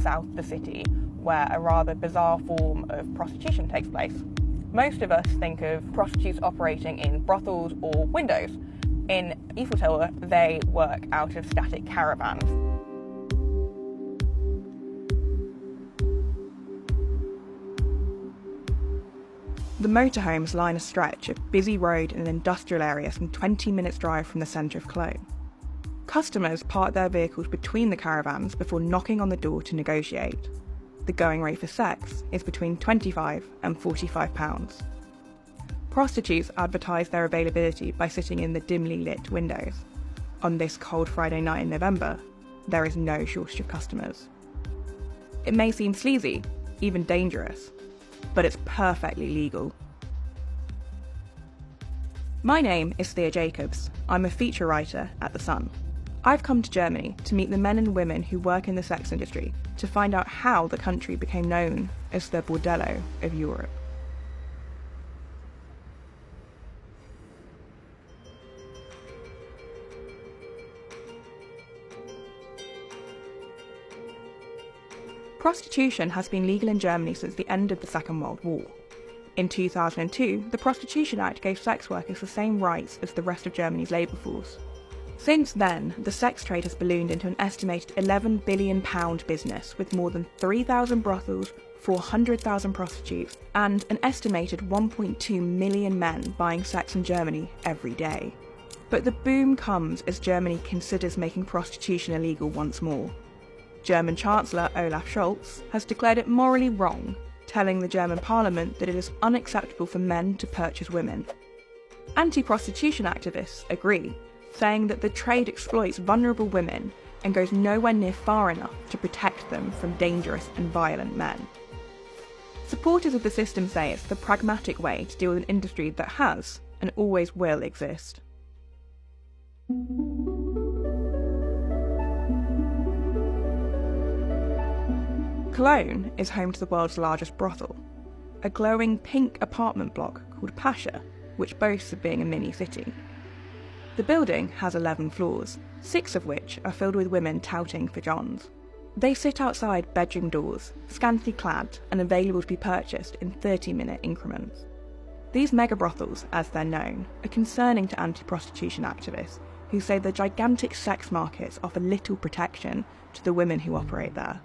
south of the city, where a rather bizarre form of prostitution takes place. Most of us think of prostitutes operating in brothels or windows. In Eiffel Tower, they work out of static caravans. The motorhomes line a stretch of busy road in an industrial area some 20 minutes drive from the centre of Cologne. Customers park their vehicles between the caravans before knocking on the door to negotiate. The going rate for sex is between £25 and £45. Prostitutes advertise their availability by sitting in the dimly lit windows. On this cold Friday night in November, there is no shortage of customers. It may seem sleazy, even dangerous, but it's perfectly legal. My name is Thea Jacobs. I'm a feature writer at The Sun. I've come to Germany to meet the men and women who work in the sex industry to find out how the country became known as the bordello of Europe. Prostitution has been legal in Germany since the end of the Second World War. In 2002, the Prostitution Act gave sex workers the same rights as the rest of Germany's labour force. Since then, the sex trade has ballooned into an estimated £11 billion business with more than 3,000 brothels, 400,000 prostitutes, and an estimated 1.2 million men buying sex in Germany every day. But the boom comes as Germany considers making prostitution illegal once more. German Chancellor Olaf Scholz has declared it morally wrong, telling the German parliament that it is unacceptable for men to purchase women. Anti-prostitution activists agree, saying that the trade exploits vulnerable women and goes nowhere near far enough to protect them from dangerous and violent men. Supporters of the system say it's the pragmatic way to deal with an industry that has and always will exist. Cologne is home to the world's largest brothel, a glowing pink apartment block called Pascha, which boasts of being a mini-city. The building has 11 floors, 6 of which are filled with women touting for johns. They sit outside bedroom doors, scantily clad and available to be purchased in 30-minute increments. These mega brothels, as they're known, are concerning to anti-prostitution activists who say the gigantic sex markets offer little protection to the women who operate there.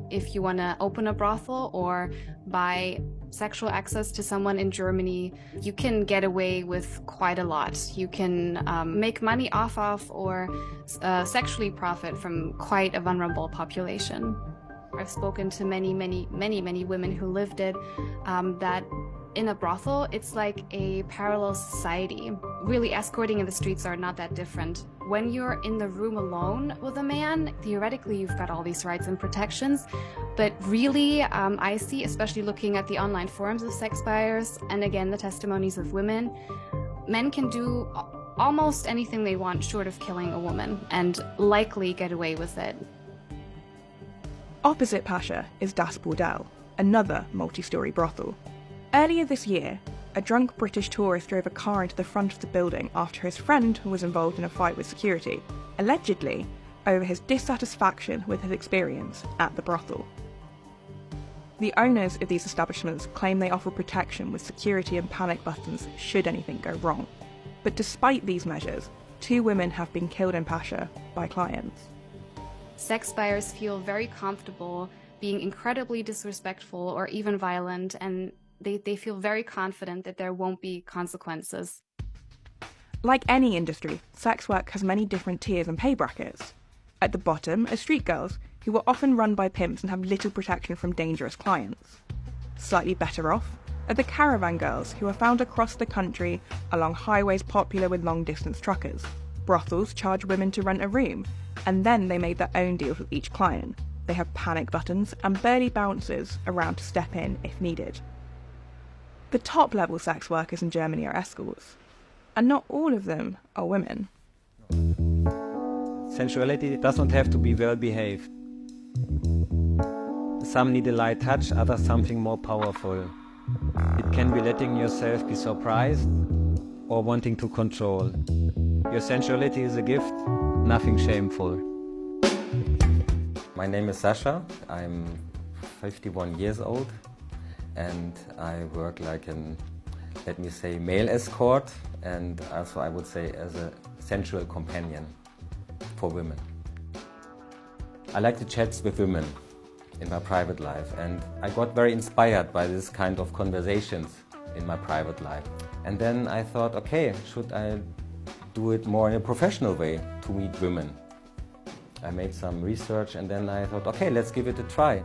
If you want to open a brothel or buy sexual access to someone in Germany, you can get away with quite a lot. You can make money off of or sexually profit from quite a vulnerable population. I've spoken to many women who lived it, that in a brothel, it's like a parallel society. Really, escorting in the streets are not that different. When you're in the room alone with a man, theoretically, you've got all these rights and protections. But really, I see, especially looking at the online forums of sex buyers, and again, the testimonies of women, men can do almost anything they want short of killing a woman and likely get away with it. Opposite Pascha is Das Bordell, another multi-storey brothel. Earlier this year, a drunk British tourist drove a car into the front of the building after his friend was involved in a fight with security, allegedly over his dissatisfaction with his experience at the brothel. The owners of these establishments claim they offer protection with security and panic buttons should anything go wrong. But despite these measures, 2 women have been killed in Pascha by clients. Sex buyers feel very comfortable being incredibly disrespectful or even violent, and they feel very confident that there won't be consequences. Like any industry, sex work has many different tiers and pay brackets. At the bottom are street girls, who are often run by pimps and have little protection from dangerous clients. Slightly better off are the caravan girls, who are found across the country along highways popular with long-distance truckers. Brothels charge women to rent a room, and then they make their own deals with each client. They have panic buttons and burly bouncers around to step in if needed. The top-level sex workers in Germany are escorts, and not all of them are women. Sensuality doesn't have to be well-behaved. Some need a light touch, others something more powerful. It can be letting yourself be surprised or wanting to control. Your sensuality is a gift, nothing shameful. My name is Sasha. I'm 51 years old and I work like an, let me say, male escort, and also I would say as a sensual companion for women. I like to chat with women in my private life, and I got very inspired by this kind of conversations in my private life. And then I thought, okay, should I do it more in a professional way to meet women? I made some research and then I thought, okay, let's give it a try.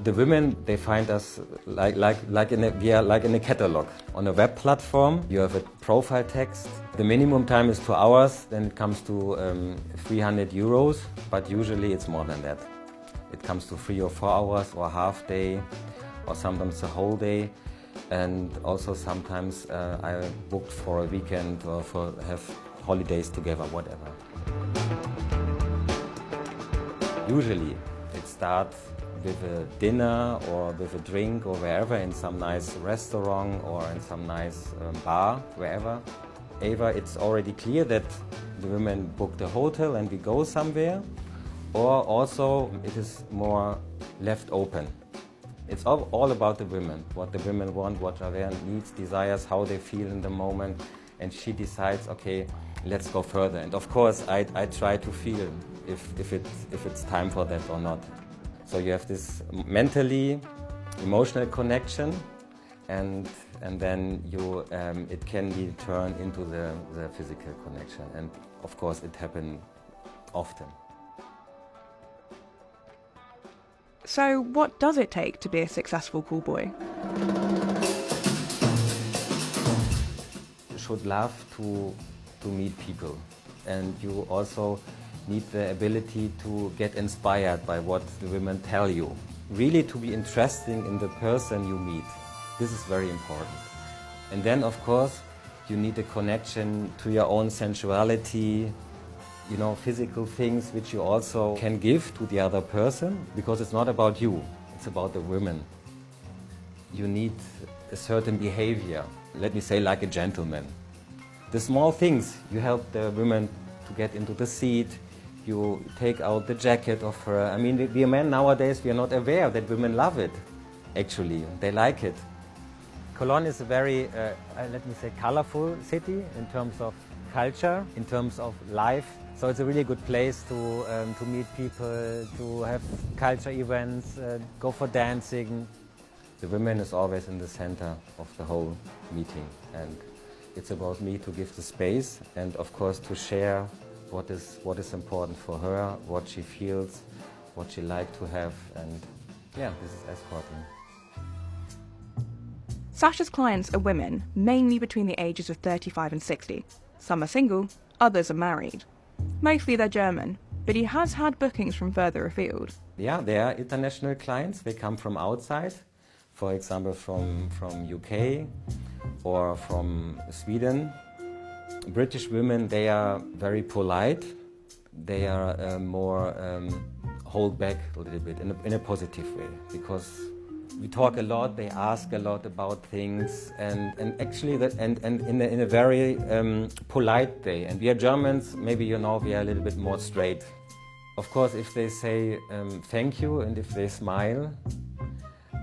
The women, they find us like in a catalog. On a web platform, you have a profile text. The minimum time is 2 hours, then it comes to 300 euros, but usually it's more than that. It comes to 3 or 4 hours or half day, or sometimes a whole day. And also sometimes I booked for a weekend or have holidays together, whatever. Usually it starts with a dinner or with a drink or wherever, in some nice restaurant or in some nice bar, wherever. Either it's already clear that the women book the hotel and we go somewhere, or also it is more left open. It's all about the women, what the women want, what are their needs, desires, how they feel in the moment, and she decides, okay, let's go further. And of course, I try to feel if it's time for that or not. So you have this mentally, emotional connection, and then you it can be turned into the physical connection. And of course, it happens often. So what does it take to be a successful call boy? You should love to meet people, and you also need the ability to get inspired by what the women tell you. Really to be interesting in the person you meet. This is very important. And then of course you need a connection to your own sensuality, you know, physical things which you also can give to the other person, because it's not about you, it's about the women. You need a certain behavior, let me say like a gentleman. The small things, you help the women to get into the seat, you take out the jacket of her. I mean, we men nowadays, we are not aware that women love it, actually, they like it. Cologne is a very, let me say, colorful city in terms of culture, in terms of life. So it's a really good place to meet people, to have culture events, go for dancing. The women is always in the center of the whole meeting, and it's about me to give the space and of course to share what is important for her, what she feels, what she likes to have, and yeah, this is escorting. Sasha's clients are women, mainly between the ages of 35 and 60. Some are single, others are married. Mostly they're German, but he has had bookings from further afield. Yeah, they are international clients. They come from outside, for example from UK or from Sweden. British women, they are very polite. They are more hold back a little bit in a positive way, because we talk a lot, they ask a lot about things, and actually that and in a very polite way. And we are Germans, maybe you know, we are a little bit more straight. Of course, if they say thank you and if they smile,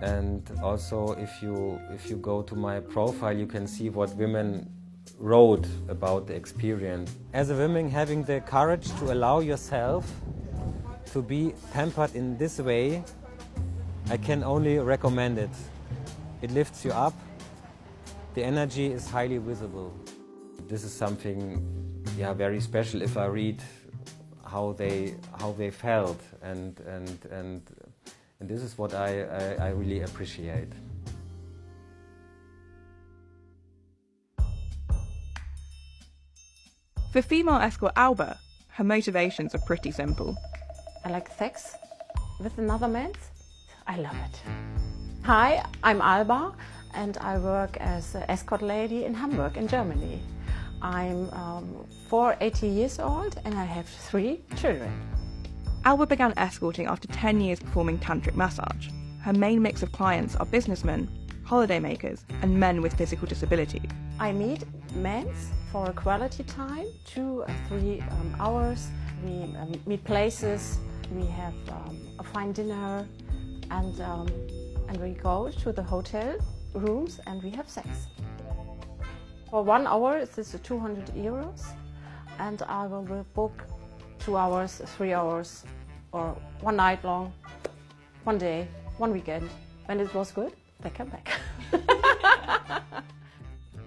and also if you go to my profile, you can see what women wrote about the experience. As a woman, having the courage to allow yourself to be pampered in this way, I can only recommend it. It lifts you up. The energy is highly visible. This is something, yeah, very special. If I read how they felt, and this is what I really appreciate. For female escort Alba, her motivations are pretty simple. I like sex with another man. I love it. Hi, I'm Alba and I work as an escort lady in Hamburg in Germany. I'm 80 years old and I have 3 children. Alba began escorting after 10 years performing tantric massage. Her main mix of clients are businessmen, holidaymakers, and men with physical disabilities. I meet men for a quality time, 2 or 3 hours. We meet places, we have a fine dinner, and we go to the hotel rooms and we have sex. For 1 hour, this is 200 euros, and I will book 2 hours, 3 hours, or 1 night long, 1 day, 1 weekend. When it was good, they come back.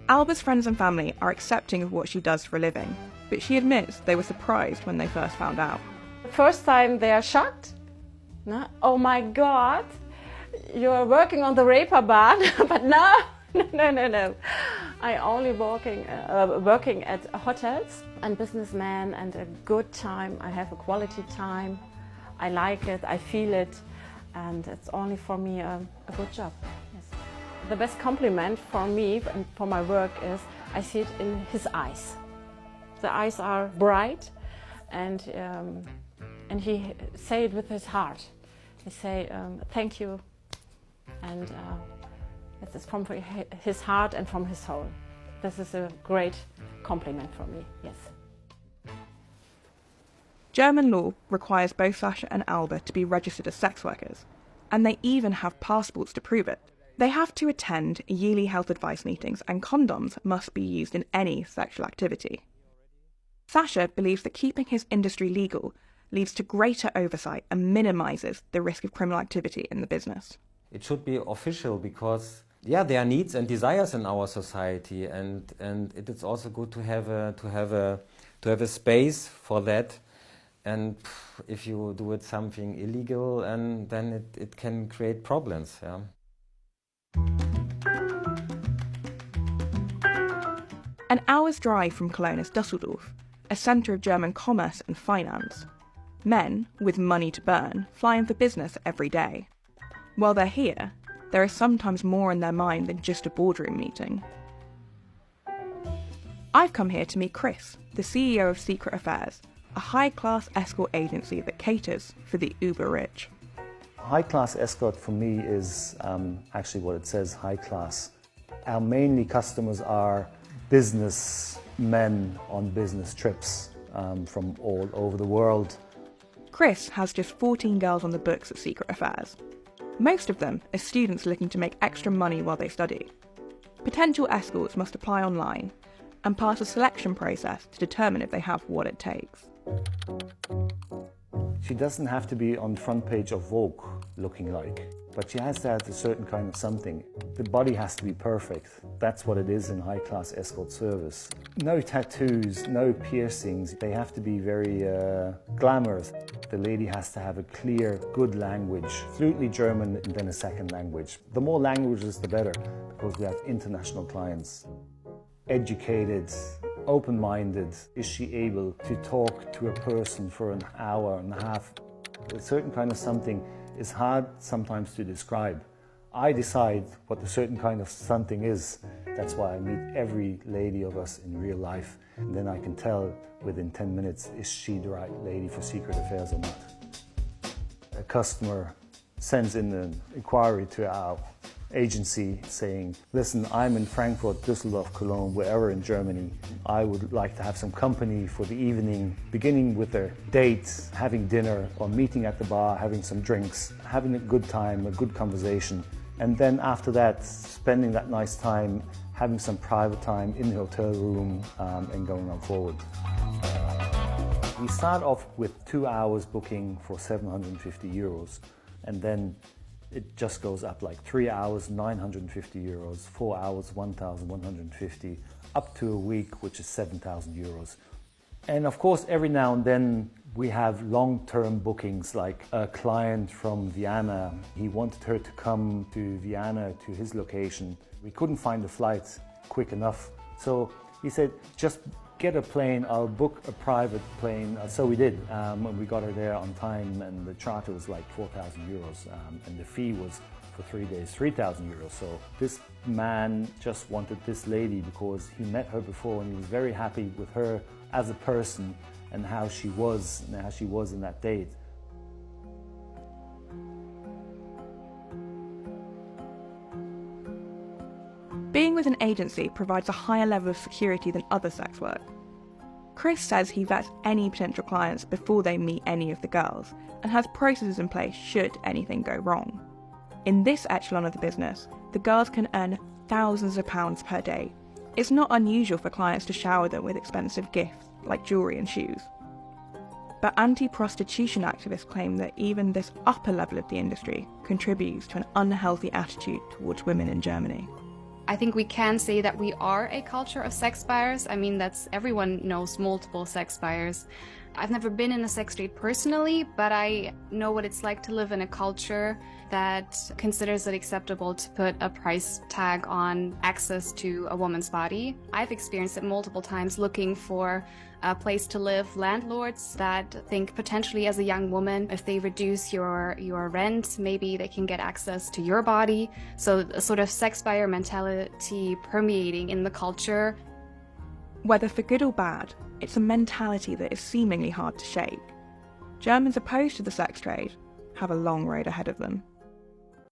Alba's friends and family are accepting of what she does for a living, but she admits they were surprised when they first found out. The first time they are shocked. No? Oh my God, you're working on the reeperbahn, but no. I only working at hotels and businessmen, and a good time. I have a quality time. I like it, I feel it, and it's only for me a good job. Yes. The best compliment for me and for my work is I see it in his eyes. The eyes are bright, and he say it with his heart. He say thank you, and it is from his heart and from his soul. This is a great compliment for me, yes. German law requires both Sasha and Alba to be registered as sex workers, and they even have passports to prove it. They have to attend yearly health advice meetings, and condoms must be used in any sexual activity. Sasha believes that keeping his industry legal leads to greater oversight and minimises the risk of criminal activity in the business. It should be official because, yeah, there are needs and desires in our society, and it is also good to have a space for that. And if you do it something illegal, and then it can create problems. Yeah. An hour's drive from Cologne is Dusseldorf, a centre of German commerce and finance. Men with money to burn fly in for business every day. While they're here, there is sometimes more in their mind than just a boardroom meeting. I've come here to meet Chris, the CEO of Secret Affairs, a high-class escort agency that caters for the uber-rich. High-class escort for me is actually what it says, high-class. Our mainly customers are businessmen on business trips from all over the world. Chris has just 14 girls on the books at Secret Affairs. Most of them are students looking to make extra money while they study. Potential escorts must apply online and pass a selection process to determine if they have what it takes. She doesn't have to be on the front page of Vogue looking like, but she has to have a certain kind of something. The body has to be perfect. That's what it is in high-class escort service. No tattoos, no piercings. They have to be very glamorous. The lady has to have a clear, good language, fluently German and then a second language. The more languages, the better, because we have international clients. Educated, open-minded. Is she able to talk to a person for an hour and a half? A certain kind of something is hard sometimes to describe. I decide what a certain kind of something is. That's why I meet every lady of us in real life. And then I can tell within 10 minutes, is she the right lady for Secret Affairs or not? A customer sends in an inquiry to our agency saying, listen, I'm in Frankfurt, Düsseldorf, Cologne, wherever in Germany. I would like to have some company for the evening, beginning with a date, having dinner or meeting at the bar, having some drinks, having a good time, a good conversation. And then after that, spending that nice time, having some private time in the hotel room and going on forward. We start off with 2 hours booking for 750 euros, and then it just goes up like 3 hours, 950 euros, 4 hours, 1,150, up to a week, which is 7,000 euros. And of course, every now and then we have long-term bookings, like a client from Vienna. He wanted her to come to Vienna, to his location. We couldn't find a flight quick enough. So he said, just get a plane, I'll book a private plane. So we did, and we got her there on time, and the charter was like 4,000 euros, and the fee was for 3 days, 3,000 euros. So this man just wanted this lady because he met her before and he was very happy with her as a person and how she was in that date. Working with an agency provides a higher level of security than other sex work. Chris says he vets any potential clients before they meet any of the girls and has processes in place should anything go wrong. In this echelon of the business, the girls can earn thousands of pounds per day. It's not unusual for clients to shower them with expensive gifts like jewellery and shoes. But anti-prostitution activists claim that even this upper level of the industry contributes to an unhealthy attitude towards women in Germany. I think we can say that we are a culture of sex buyers. I mean, everyone knows multiple sex buyers. I've never been in a sex trade personally, but I know what it's like to live in a culture that considers it acceptable to put a price tag on access to a woman's body. I've experienced it multiple times looking for a place to live. Landlords that think potentially as a young woman, if they reduce your rent, maybe they can get access to your body. So a sort of sex buyer mentality permeating in the culture. Whether for good or bad, it's a mentality that is seemingly hard to shake. Germans opposed to the sex trade have a long road ahead of them.